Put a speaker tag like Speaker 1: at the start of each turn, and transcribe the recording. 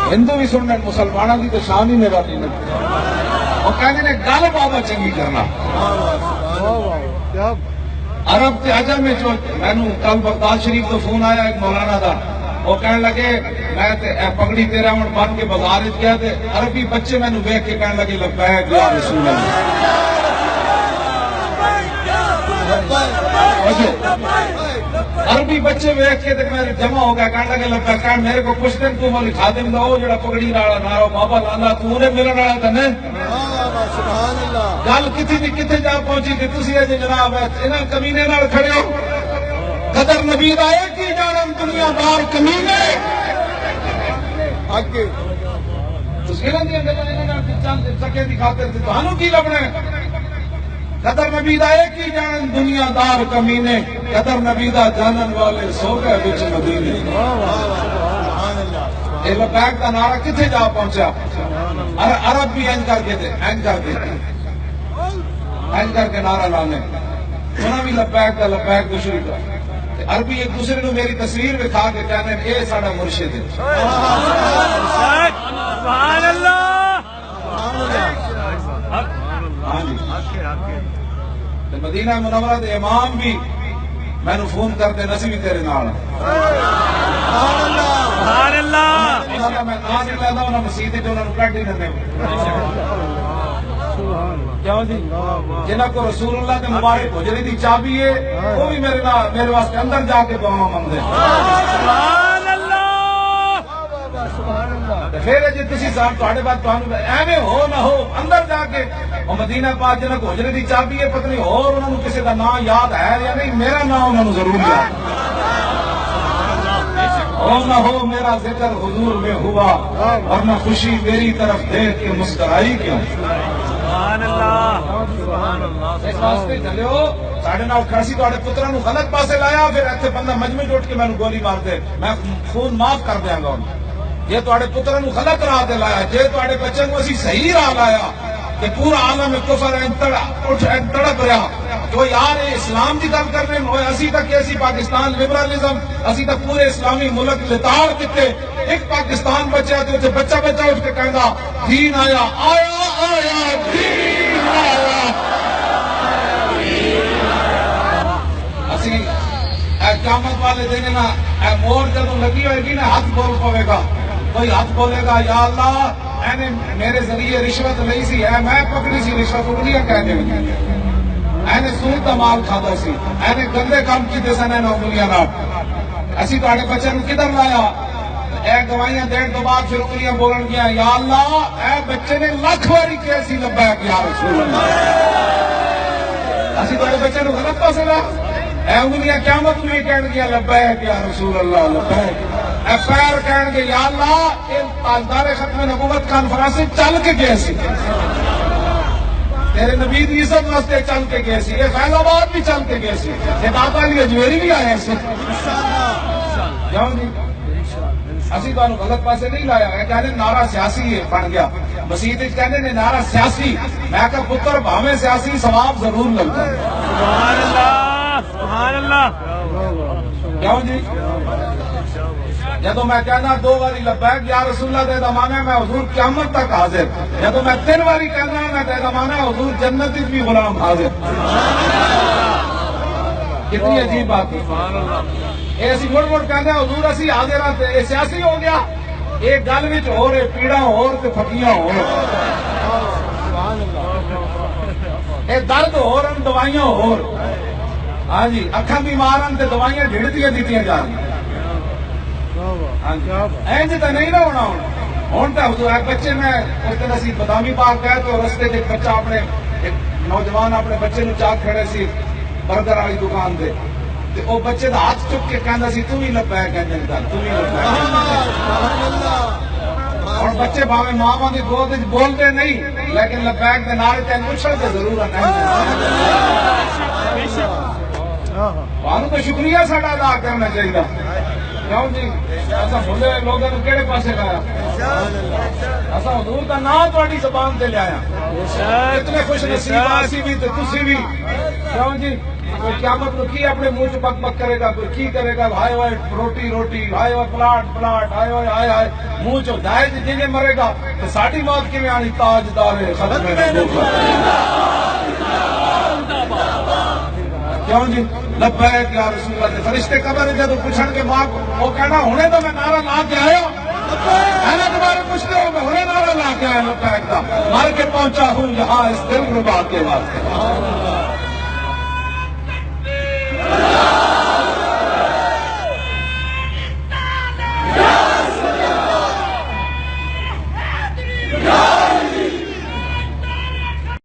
Speaker 1: ہندو بھی سننے مسلمانوں کی تو شان ہی میرا نہیں وہ کہتے ہیں گل بابا چنگی کرنا عرب کے عجم میں جو مینو کل بغداد شریف تو فون آیا ایک مولانا دا وہ کہنے لگے میں پگڑی تیرا ہوں بن کے بازار گیا تھے عربی بچے مینو ویک کے کہنے لگے لبیک یا رسول اللہ عربی بچے ویک کے میرے جمع ہو گیا کہنے لگے لبیک میرے کو کچھ دن تو مولی خادم دا ہو جڑا پگڑی والا نارو بابا لالا تو انہیں ملن والا تھا نا گل کتنے جا پہنچی تھی تسی اجے جناب انہاں کمینے نال کھڑے ہو قدر نبی دا ایک ہی جانم دنیا دار کمینے اگے تسی انہاں دی انہاں نال چند سکے دی خاطر تے تانوں کی لبنا ہے قدر نبی دا ایک ہی جانم دنیا دار کمینے قدر نبی دا جانن والے سو گئے وچ مدینے یہ لبیک کا نعرہ کتنے جا پہنچا عرب بھی اینج کر کے نعرہ لانے انہوں بھی لبیک کا لبیک دوسری کا عربی ایک دوسرے کو میری تصویر دکھا کے کہنے اے ساڑا مرشد ہے
Speaker 2: سبحان اللہ
Speaker 1: مدینہ منورہ دے امام بھی میں نے فون کرتے نسی بھی تیرے نال
Speaker 2: سبحان اللہ
Speaker 1: میں نام نہیں لینا انہوں مسیح جو انہوں نے کٹ ہی نہ جنہ کو رسول اللہ کے مبارک حجری دی چابی ہے وہ بھی میرے واسطے اندر جا کے دعا مانگتے
Speaker 2: سبحان اللہ
Speaker 1: پھر جی تسی صاحب تواڈے بعد تانوں ایویں ہو نہ ہو اندر جا کے وہ مدینہ پاک جنہ کو حجری دی چابی ہے پتہ نہیں اور انہوں نے کسی دا نام یاد ہے یا نہیں میرا نام انہوں نے ضرور یاد ہو نہ ہو میرا ذکر حضور میں ہوا ورنہ خوشی میری طرف دیکھ کے مسکرائی کیوں
Speaker 2: سبحان اللہ
Speaker 1: اس واسطے چلو ساڑھے نال کھڑسی تواڈے پتراں نوں غلط پاسے لایا پھر ایتھے بندہ مجمع جوٹ کے مینوں گولی مار دے میں خون معاف کر دیاں گا یہ تواڈے پتراں نوں غلط راہ تے لایا جے تواڈے بچے نوں اسی صحیح راہ لایا کہ پورا عالم کفر تڑپ رہا تو یار اسلام کی گل کر رہے ہیں اسی تک ایسی پاکستان لبرلزم اسی تک پورے اسلامی ملک لتاڑ دیتے ایک پاکستان بچہ تے بچہ اٹھ کے کہندا دین آیا آیا آیا دین آیا اسی قیامت والے دن نا مور جدوں لگی ہوئے گی نا ہاتھ بول پوے گا کوئی ہاتھ بولے گا یا اللہ میں نے میرے ذریعے رشوت لئی سی ہے میں پکڑی سی رشوت انگلیاں کہہ دیں میں نے سود کا مال کھادا سی میں نے گندے کام کیتے سن انگلیاں نال اسی تواڈے بچے نوں کدھر لایا اے گواہیاں دین تو بعد پھر انگلیاں بولن گیا یا اللہ اے بچے نے لاکھ واری کیسی لبیک یا رسول اللہ اسی تواڈے بچے نوں غلط پاسے لا اے انگلیاں قیامت میں کہن گیا لبیک یا رسول اللہ لبیک اے پیر کہن گے یا اللہ اے تاجدار ختم نبوت کانفرنس چل کے گئے سی تیرے نبی دی عزت واسطے چل کے گئے سی یہ فیض آباد بھی چل کے گئے سی یہ داتا علی اجمیری بھی آئے سی کیوں جی اسی تانوں غلط پاسے نہیں لایا ہے کہنے نعرہ سیاسی بن گیا مسیح کہنے نے نعرہ سیاسی میں کہ پتر بھاویں سیاسی ثواب ضرور لگتا ہے
Speaker 2: سبحان اللہ سبحان اللہ
Speaker 1: کیوں جی جدو میں کہنا دو باری لبیک یا رسول اللہ دے دمانے میں حضور قیامت تک حاضر جدو میں تین باری کہنا میں دے دمانے حضور جنت بھی غلام حاضر کتنی عجیب بات ہے اسی مڑ مڑ کہنا حضور اسی حاضر آتے یہ سیاسی ہو گیا ایک گل وچ ہو رہے پیڑا ہو تے پھٹیاں ہو اے درد ہو رہے دوائیاں ہو ہاں جی اکھاں بیمار تے دوائیاں ڈھڑتیاں دیتیاں جا رہی اینج تو نہیں نہ ہونا ہوں تو بچے میں اس دن اسی بدامی پارک گئے تو رستے ایک بچہ اپنے ایک نوجوان اپنے بچے نو چاک کھڑے سی برگر والی دکان دے وہ بچے دا ہاتھ چک کے کہندا سی تو ہی لبیک ہے جنتا تو ہی لبیک اور بچے بھاویں ماں دی گود وچ بولتے نہیں لیکن لبیک دے نعرے تے اچھلتے ضرور ہیں تھانوں تو شکریہ ساڈا ادا کرنا چاہیے کیوں جی ایسا بھولے لوگوں نے کہڑے پاسے لایا ایسا حضور کا نام تھوڑی زبان سے لیا اتنے خوش نصیب اسی بھی تسی بھی کیوں جی کوئی قیامت کو کی اپنے منہ چ بک بک کرے گا، کوئی کی کرے گا ہائے ہائے روٹی روٹی، ہائے ہائے پلاٹ پلاٹ، ہائے ہائے ہائے ہائے منہ چ دائج جنہیں مرے گا تو ساڈی موت کیویں آنی؟ تاجدار ختم کیوں جی؟ لبیک یا رسول اللہ۔ فرشتے قبر جدو پوچھن کے ماں وہ کہنا ہونے تو میں نعرہ لا کے آیا ہے نا، تمہارے پوچھتے ہو میں ہونے نعرہ لا کے آیا لبیک کا، مر کے پہنچا ہوں یہاں اس دل ربا کے واسطے۔